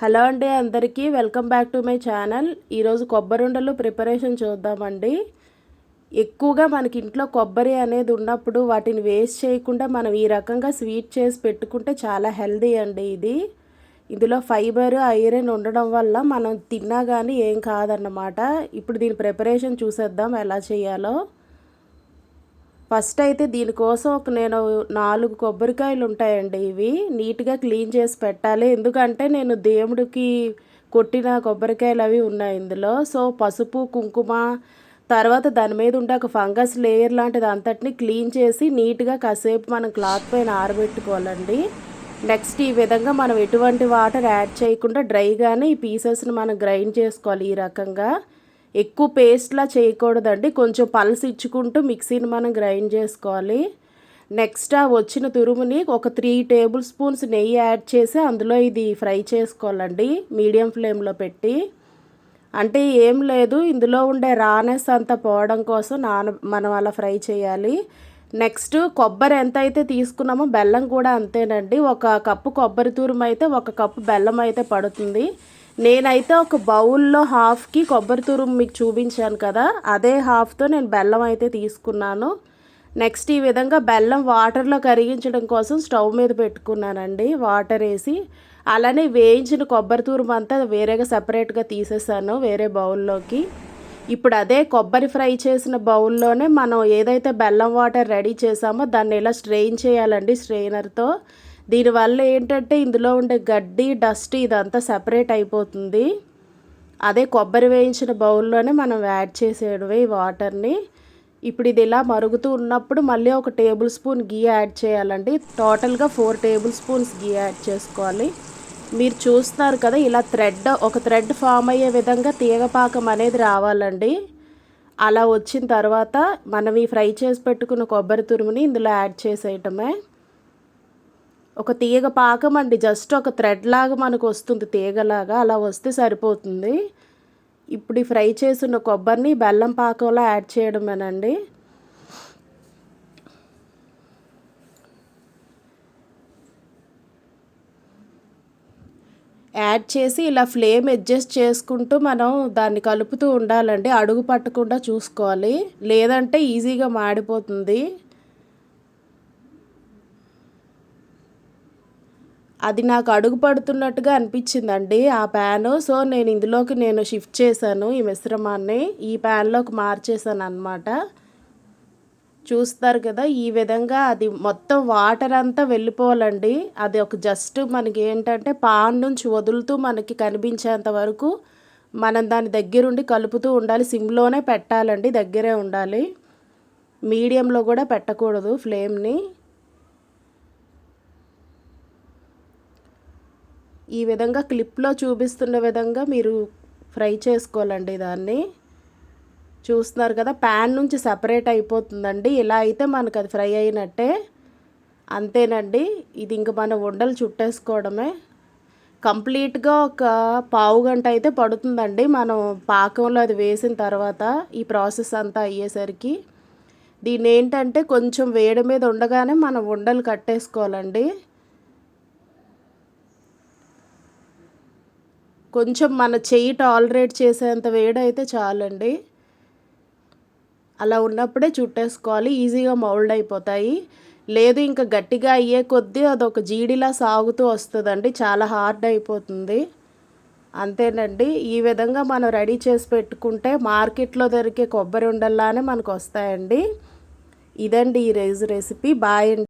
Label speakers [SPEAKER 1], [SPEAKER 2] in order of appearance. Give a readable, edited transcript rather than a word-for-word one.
[SPEAKER 1] Hello అండి, అందరికీ welcome back to my channel. ఈరోజు కొబ్బరి ఉండలు ప్రిపరేషన్ చూద్దామండి. ఎక్కువగా మనకి ఇంట్లో కొబ్బరి అనేది ఉన్నప్పుడు వాటిని వేస్ట్ చేయకుండా మనం ఈ రకంగా స్వీట్ చేసి పెట్టుకుంటే చాలా హెల్దీ అండి. ఇందులో ఫైబర్, ఐరన్ ఉండడం వల్ల మనం తిన్నా కానీ ఏం కాదన్నమాట. ఇప్పుడు దీని ప్రిపరేషన్ చూసేద్దాం ఎలా చేయాలో. ఫస్ట్ అయితే దీనికోసం నేను 4 కొబ్బరికాయలు ఉంటాయండి. ఇవి నీట్గా క్లీన్ చేసి పెట్టాలి. ఎందుకంటే నేను దేవుడికి కొట్టిన కొబ్బరికాయలు అవి ఉన్నాయి ఇందులో. సో పసుపు, కుంకుమ, తర్వాత దాని మీద ఉండే ఒక ఫంగస్ లేయర్ లాంటిది అంతటిని క్లీన్ చేసి నీట్గా కాసేపు మనం క్లాత్ పైన ఆరబెట్టుకోవాలండి. నెక్స్ట్ ఈ విధంగా మనం ఎటువంటి వాటర్ యాడ్ చేయకుండా డ్రైగానే ఈ పీసెస్ని మనం గ్రైండ్ చేసుకోవాలి. ఈ రకంగా ఎక్కువ పేస్ట్లా చేయకూడదండి. కొంచెం పల్స్ ఇచ్చుకుంటూ మిక్సీని మనం గ్రైండ్ చేసుకోవాలి. నెక్స్ట్ ఆ వచ్చిన తురుముని ఒక 3 టేబుల్ స్పూన్స్ నెయ్యి యాడ్ చేసి అందులో ఇది ఫ్రై చేసుకోవాలండి మీడియం ఫ్లేమ్లో పెట్టి. అంటే ఏం లేదు, ఇందులో ఉండే రానెస్ అంతా పోవడం కోసం మనం అలా ఫ్రై చేయాలి. నెక్స్ట్ కొబ్బరి ఎంత అయితే తీసుకున్నామో బెల్లం కూడా అంతేనండి. 1 కప్పు కొబ్బరి తురుము అయితే 1 కప్పు బెల్లం అయితే పడుతుంది. నేనైతే ఒక బౌల్లో హాఫ్కి కొబ్బరి తురుము మీకు చూపించాను కదా, అదే హాఫ్తో నేను బెల్లం అయితే తీసుకున్నాను. నెక్స్ట్ ఈ విధంగా బెల్లం వాటర్లో కరిగించడం కోసం స్టవ్ మీద పెట్టుకున్నానండి. వాటర్ వేసి అలానే వేయించిన కొబ్బరి తురుము అంతా వేరేగా సపరేట్గా తీసేసాను వేరే బౌల్లోకి. ఇప్పుడు అదే కొబ్బరి ఫ్రై చేసిన బౌల్లోనే మనం ఏదైతే బెల్లం వాటర్ రెడీ చేసామో దాన్ని ఇలా స్ట్రెయిన్ చేయాలండి స్ట్రెయినర్తో. దీనివల్ల ఏంటంటే ఇందులో ఉండే గడ్డి, డస్ట్ ఇదంతా సెపరేట్ అయిపోతుంది. అదే కొబ్బరి వేయించిన బౌల్లోనే మనం యాడ్ చేసేయడమే ఈ వాటర్ని. ఇప్పుడు ఇది ఇలా మరుగుతూ ఉన్నప్పుడు మళ్ళీ 1 టేబుల్ స్పూన్ గీ యాడ్ చేయాలండి. టోటల్గా 4 టేబుల్ స్పూన్స్ గీ యాడ్ చేసుకోవాలి. మీరు చూస్తున్నారు కదా, ఇలా ఒక థ్రెడ్ ఫామ్ అయ్యే విధంగా తీగపాకం అనేది రావాలండి. అలా వచ్చిన తర్వాత మనం ఈ ఫ్రై చేసి పెట్టుకున్న కొబ్బరి తురుముని ఇందులో యాడ్ చేసేయటమే. ఒక తీగ పాకం అండి, జస్ట్ ఒక థ్రెడ్ లాగా మనకు వస్తుంది, తీగలాగా అలా వస్తే సరిపోతుంది. ఇప్పుడు ఈ ఫ్రై చేసిన కొబ్బరిని బెల్లం పాకంలో యాడ్ చేయడమేనండి. యాడ్ చేసి ఇలా ఫ్లేమ్ అడ్జస్ట్ చేసుకుంటూ మనం దాన్ని కలుపుతూ ఉండాలండి. అడుగు పట్టకుండా చూసుకోవాలి, లేదంటే ఈజీగా మాడిపోతుంది. అది నాకు అడుగు పడుతున్నట్టుగా అనిపించిందండి ఆ ప్యాను. సో నేను ఇందులోకి షిఫ్ట్ చేశాను ఈ మిశ్రమాన్ని, ఈ ప్యాన్లోకి మార్చేసాను అన్నమాట. చూస్తారు కదా, ఈ విధంగా అది మొత్తం వాటర్ అంతా వెళ్ళిపోవాలండి. అది ఒక జస్ట్ మనకి ఏంటంటే పాన్ నుంచి వదులుతూ మనకి కనిపించేంత వరకు మనం దాని దగ్గరుండి కలుపుతూ ఉండాలి. సిమ్లోనే పెట్టాలండి, దగ్గరే ఉండాలి, మీడియంలో కూడా పెట్టకూడదు ఫ్లేమ్ని. ఈ విధంగా క్లిప్లో చూపిస్తున్న విధంగా మీరు ఫ్రై చేసుకోవాలండి దాన్ని. చూస్తున్నారు కదా, ప్యాన్ నుంచి సపరేట్ అయిపోతుందండి. ఇలా అయితే మనకు అది ఫ్రై అయినట్టే. అంతేనండి, ఇది ఇంక మనం ఉండలు చుట్టేసుకోవడమే. కంప్లీట్గా ఒక పావు గంట అయితే పడుతుందండి మనం పాకంలో అది వేసిన తర్వాత ఈ ప్రాసెస్ అంతా అయ్యేసరికి. దీన్ని ఏంటంటే కొంచెం వేడి మీద ఉండగానే మనం ఉండలు కట్టేసుకోవాలండి. కొంచెం మన చెయ్యి టాలరేట్ చేసేంత వేడైతే చాలండి. అలా ఉన్నప్పుడే చుట్టేసుకోవాలి, ఈజీగా మౌల్డ్ అయిపోతాయి. లేదు ఇంకా గట్టిగా అయ్యే కొద్దీ అదొక జీడిలా సాగుతూ వస్తుందండి, చాలా హార్డ్ అయిపోతుంది. అంతేనండి, ఈ విధంగా మనం రెడీ చేసి పెట్టుకుంటే మార్కెట్లో దొరికే కొబ్బరి ఉండల్లానే మనకు వస్తాయండి. ఇదండి ఈరోజు రెసిపీ. బాయ్ అండి.